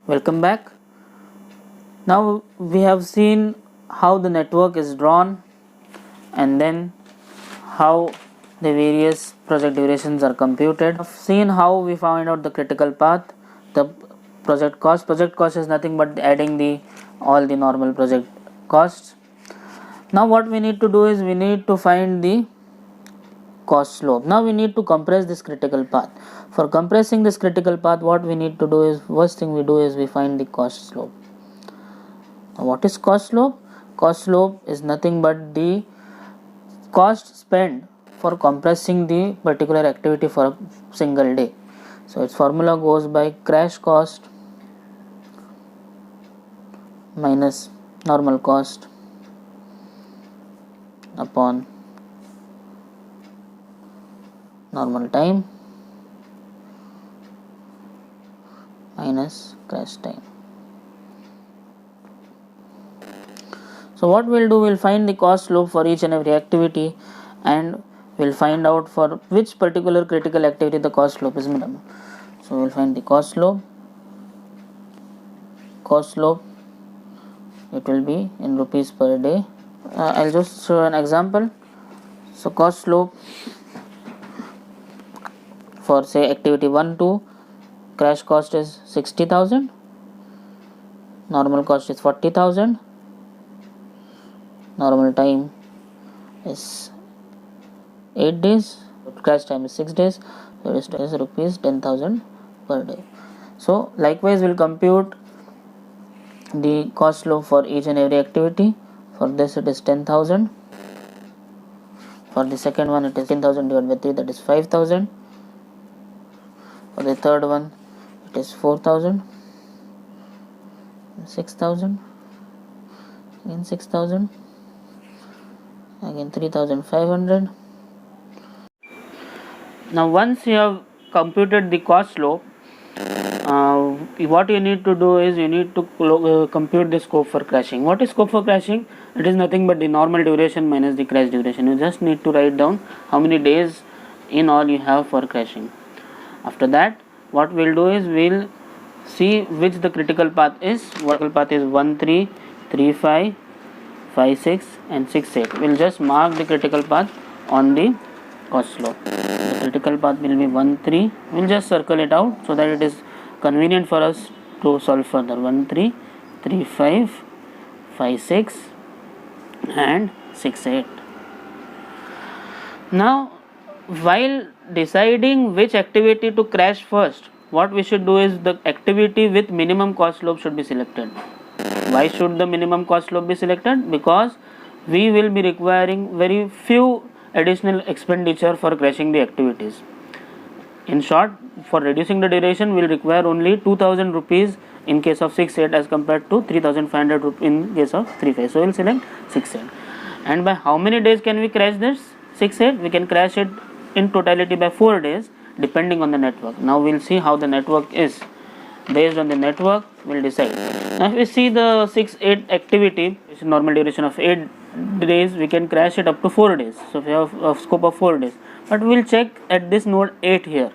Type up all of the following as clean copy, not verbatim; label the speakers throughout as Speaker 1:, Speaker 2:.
Speaker 1: Welcome back. Now we have seen how the network is drawn and then how the various project durations are computed. We have seen how we find out the critical path, the project cost. Project cost is nothing but adding all the normal project costs. Now what we need to do is we need to find the cost slope. Now we need to compress this critical path. For compressing this critical path, what we need to do is, first thing we do is we find the cost slope. Now what is cost slope? Cost slope is nothing but the cost spent for compressing the particular activity for a single day. So its formula goes by crash cost minus normal cost upon normal time minus crash time. So what we'll do, we'll find the cost slope for each and every activity and we'll find out for which particular critical activity the cost slope is minimum. So we'll find the cost slope, it will be in rupees per day. I'll just show an example. So cost slope for say activity 1 2, crash cost is 60,000, normal cost is 40,000, normal time is 8 days, crash time is 6 days, so it is rupees 10,000 per day. So likewise we'll compute the cost slope for each and every activity. For this it is 10,000, for the second one it is 10,000 divided by 3, that is 5,000, for the third one it is 4,000, 6,000, again 6,000, again 3,500. Now once you have computed the cost slope, what you need to do is you need to compute the scope for crashing. What is scope for crashing? It is nothing but the normal duration minus the crash duration. You just need to write down how many days in all you have for crashing. After that, what we'll do is we'll see which the critical path is. Critical path is 1 3, 3 5, 5 6 and 6 8. We'll just mark the critical path on the cost slope. The critical path will be 1 3. We'll just circle it out so that it is convenient for us to solve further. 1 3, 3 5, 5 6 and 6 8. Now while deciding which activity to crash first, what we should do is the activity with minimum cost slope should be selected. Why should the minimum cost slope be selected? Because we will be requiring very few additional expenditure for crashing the activities. In short, for reducing the duration we will require only 2,000 rupees in case of 6-8 as compared to 3,500 rupees in case of 3-5. So we will select 6-8. And by how many days can we crash this 6-8? We can crash it in totality by 4 days depending on the network. Now we will see how the network is. Based on the network we will decide. Now if we see the 6-8 activity, which is normal duration of 8 days, we can crash it up to 4 days. So we have a scope of 4 days. But we will check at this node 8 here.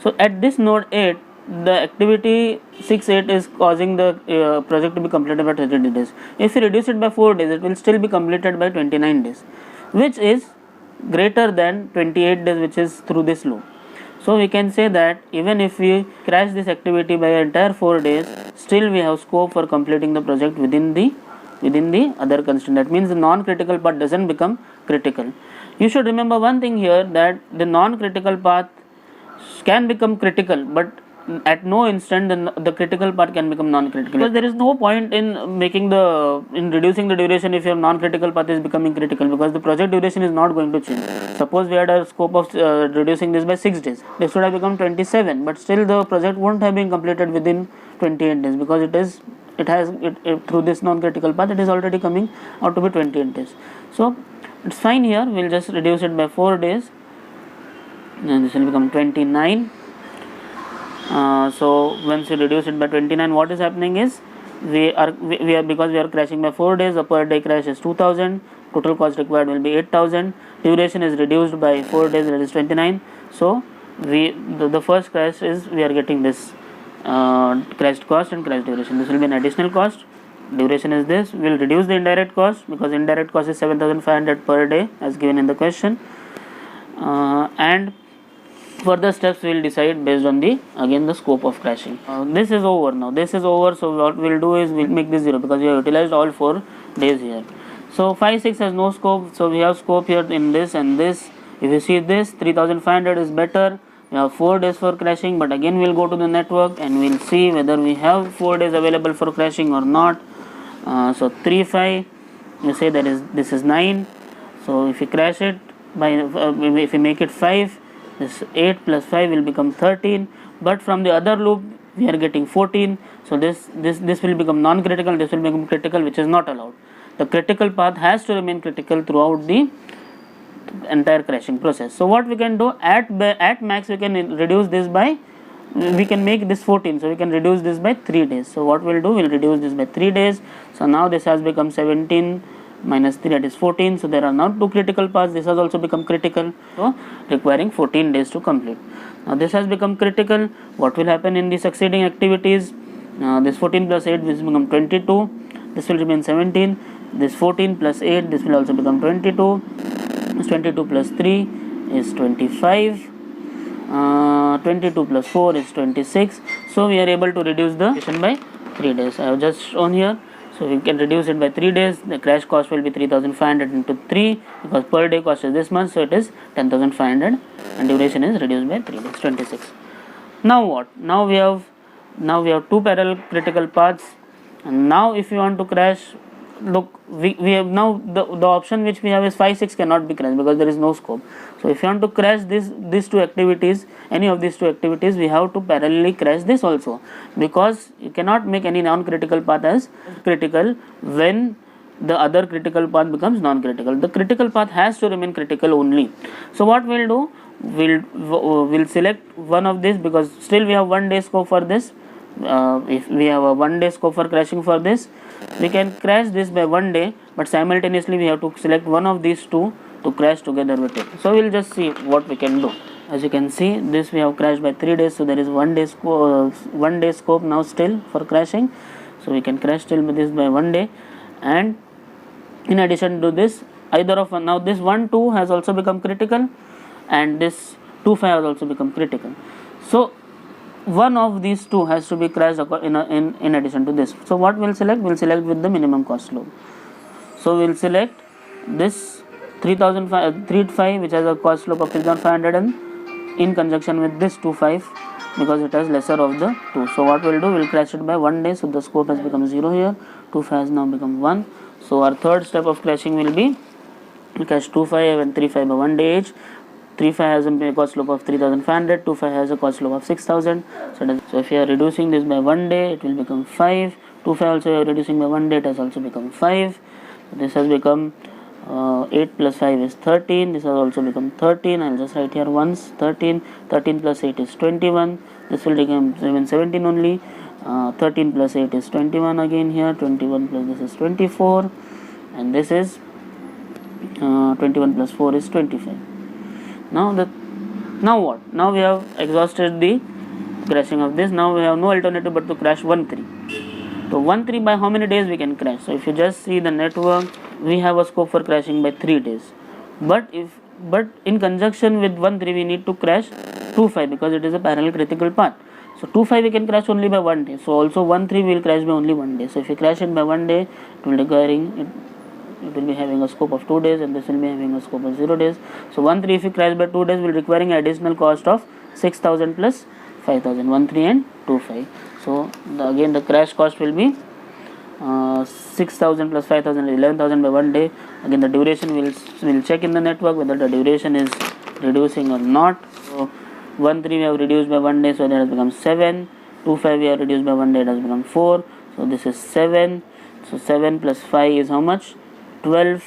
Speaker 1: So at this node 8, the activity 6-8 is causing the project to be completed by 30 days. If we reduce it by 4 days, it will still be completed by 29 days, which is greater than 28 days, which is through this loop. So we can say that even if we crash this activity by entire 4 days, still we have scope for completing the project within the other constraint. That means the non-critical path doesn't become critical. You should remember one thing here, that the non-critical path can become critical, but at no instant the critical part can become non-critical, because there is no point in reducing the duration if your non-critical path is becoming critical, because the project duration is not going to change. Suppose we had a scope of reducing this by 6 days, this would have become 27, but still the project won't have been completed within 28 days, because through this non-critical path it is already coming out to be 28 days. So it's fine here, we'll just reduce it by 4 days and this will become 29. So once you reduce it by 29, what is happening is we are because we are crashing by 4 days, the per day crash is 2,000, total cost required will be 8,000, duration is reduced by 4 days, that is 29. So the first crash is we are getting this crashed cost and crashed duration. This will be an additional cost. Duration is this. We will reduce the indirect cost because indirect cost is 7,500 per day as given in the question, and further steps we will decide based on the again the scope of crashing. This is over now. This is over. So what we will do is we will make this 0 because we have utilized all 4 days here. So 5, 6 has no scope. So we have scope here in this and this. If you see this, 3,500 is better. We have 4 days for crashing, but again we will go to the network and we will see whether we have 4 days available for crashing or not. So 3, 5, you say that is this is 9. So if you crash it by if you make it 5, this 8 plus 5 will become 13. But from the other loop we are getting 14. So this will become non-critical. This will become critical, which is not allowed. The critical path has to remain critical throughout the entire crashing process. So what we can do at max, we can reduce this by, we can make this 14, so we can reduce this by 3 days. So what we'll do, we'll reduce this by 3 days. So now this has become 17 minus 3, that is 14. So there are now 2 critical paths. This has also become critical, so requiring 14 days to complete. Now this has become critical. What will happen in the succeeding activities? This 14 plus 8 will become 22. This will remain 17. This 14 plus 8, this will also become 22. 22 plus 3 is 25. 22 plus 4 is 26. So we are able to reduce the duration by 3 days. I have just shown here. So we can reduce it by 3 days. The crash cost will be 3,500 into 3 because per day cost is this much, so it is 10,500 and duration is reduced by 3 days, 26. Now what? Now we have 2 parallel critical paths, and now if you want to crash, look, we have now the option which we have is 5, 6 cannot be crashed because there is no scope. So if you want to crash these 2 activities, any of these 2 activities, we have to parallelly crash this also, because you cannot make any non-critical path as critical when the other critical path becomes non-critical. The critical path has to remain critical only. So what we'll do, we'll select one of this because still we have 1 day scope for this. If we have a 1 day scope for crashing for this, we can crash this by 1 day, but simultaneously we have to select one of these 2 to crash together with it. So we'll just see what we can do. As you can see, this we have crashed by 3 days, so there is 1 day scope now still for crashing. So we can crash still with this by 1 day, and in addition to this, either of now this 1, 2 has also become critical, and this 2, 5 has also become critical. So one of these 2 has to be crashed in addition to this. So what we'll select? We'll select with the minimum cost loop. So we'll select this 3,500 which has a cost slope of 3,500 and in conjunction with this 2,500 because it has lesser of the 2. So what we'll do, we'll crash it by 1 day. So the scope has become 0 here. 2,500 has now become 1. So our third step of crashing will be we'll crash 2,500 and 3,500 by 1 day each. 3,500 has a cost slope of 3,500, 2,500 has a cost slope of 6,000. So if you are reducing this by 1 day, it will become 5. 2,500 also you are reducing by 1 day, it has also become 5. So this has become 8 plus 5 is 13. This has also become 13. I'll just write here once 13. 13 plus 8 is 21. This will become 17 only. 13 plus 8 is 21 again here. 21 plus this is 24, and this is 21 plus 4 is 25. Now what? Now we have exhausted the crashing of this. Now we have no alternative but to crash 1.3. So 1.3 by how many days we can crash? So if you just see the network, we have a scope for crashing by 3 days. But in conjunction with 1.3 we need to crash 2.5 because it is a parallel critical path. So 2.5 we can crash only by 1 day. So also 1.3 we will crash by only 1 day. So if you crash it by 1 day, it will be having a scope of 2 days, and this will be having a scope of 0 days. So 1.3 if you crash by 2 days will requiring additional cost of 6,000 plus 5,000, 1.3 and 2.5. So again the crash cost will be 6,000 plus 5,000 is 11,000 by 1 day. Again the duration will check in the network whether the duration is reducing or not. So 1.3 we have reduced by 1 day, so that has become 7. 2.5 we have reduced by 1 day, it has become 4. So this is 7. So 7 plus 5 is how much? 12,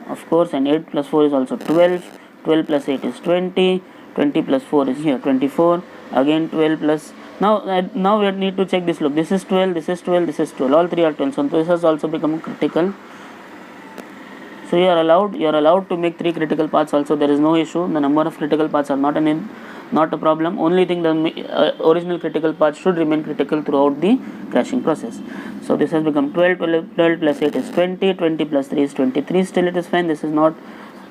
Speaker 1: of course, and 8 plus 4 is also 12. 12 plus 8 is 20. 20 plus 4 is here 24. Again 12 plus, now we need to check this loop. This is 12, this is 12, this is 12. All 3 are 12. So this has also become critical. So you are allowed to make 3 critical paths also. There is no issue. The number of critical paths are not not a problem. Only thing, the original critical path should remain critical throughout the crashing process. So this has become 12, 12 plus 8 is 20, 20 plus 3 is 23, still it is fine, this is not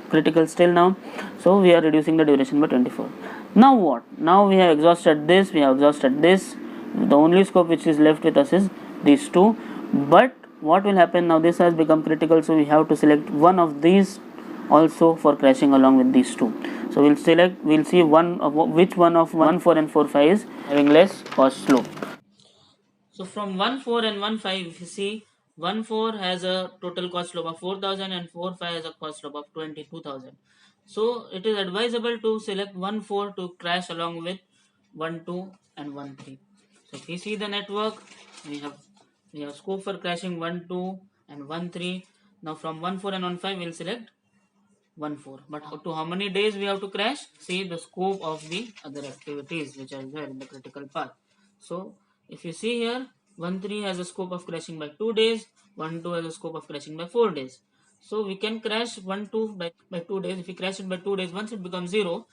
Speaker 1: critical still now. So we are reducing the duration by 24. Now what? Now we have exhausted this, we have exhausted this. The only scope which is left with us is these two. But what will happen now? This has become critical, so we have to select one of these also for crashing along with these two. So we'll select, we'll see one of which one of 1, 4 and 4, 5 is having less cost slope. So from 1, 4 and 1, 5, if you see, 1, 4 has a total cost slope of 4,000 and 4, 5 has a cost slope of 22,000. So it is advisable to select 1, 4 to crash along with 1, 2 and 1, 3. So if you see the network, we have scope for crashing 1, 2 and 1, 3. Now from 1, 4 and 1, 5, we'll select 1, 4. But to how many days we have to crash? See the scope of the other activities which are there in the critical path. So if you see here, 1, 3 has a scope of crashing by 2 days, 1, 2 has a scope of crashing by 4 days. So we can crash 1, 2 by 2 days. If we crash it by 2 days, once it becomes 0,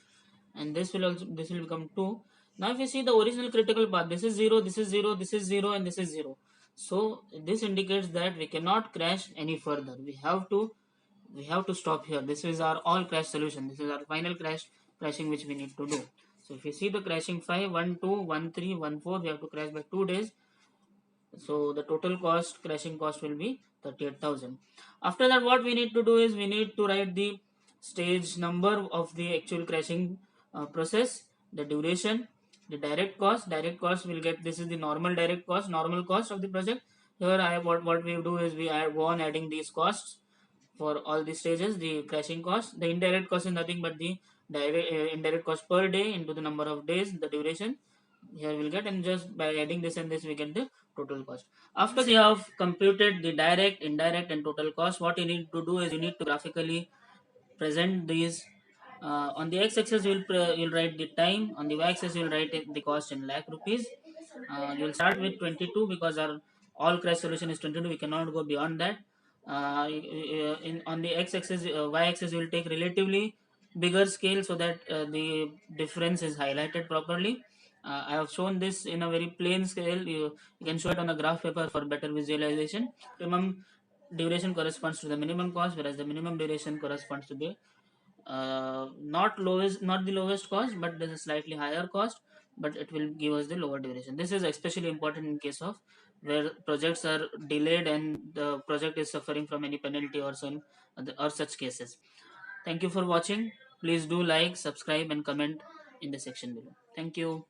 Speaker 1: and this will become 2. Now if you see the original critical path, this is 0, this is 0, this is 0 and this is 0. So this indicates that we cannot crash any further. We have to stop here. This is our all crash solution. This is our final crashing which we need to do. So if you see the crashing 5, 1, 2, 1, 3, 1, 4, we have to crash by 2 days. So the total cost, crashing cost will be 38,000. After that, what we need to do is we need to write the stage number of the actual crashing process, the duration, the direct cost. Direct cost will get, this is the normal direct cost, normal cost of the project. Here what we do is we go on adding these costs for all the stages. The crashing cost, the indirect cost is nothing but the direct indirect cost per day into the number of days, the duration. Here we'll get, and just by adding this and this we get the total cost. After you have computed the direct, indirect and total cost, what you need to do is you need to graphically present these. On the x-axis you'll write the time, on the y-axis you'll write the cost in lakh rupees. You'll start with 22 because our all crash solution is 22, we cannot go beyond that. On the x-axis, y-axis you will take relatively bigger scale so that the difference is highlighted properly. I have shown this in a very plain scale. You can show it on a graph paper for better visualization. Minimum duration corresponds to the minimum cost, whereas the minimum duration corresponds to the not the lowest cost, but there's a slightly higher cost, but it will give us the lower duration. This is especially important in case of where projects are delayed and the project is suffering from any penalty or some or such cases. Thank you for watching. Please do like, subscribe and comment in the section below. Thank you.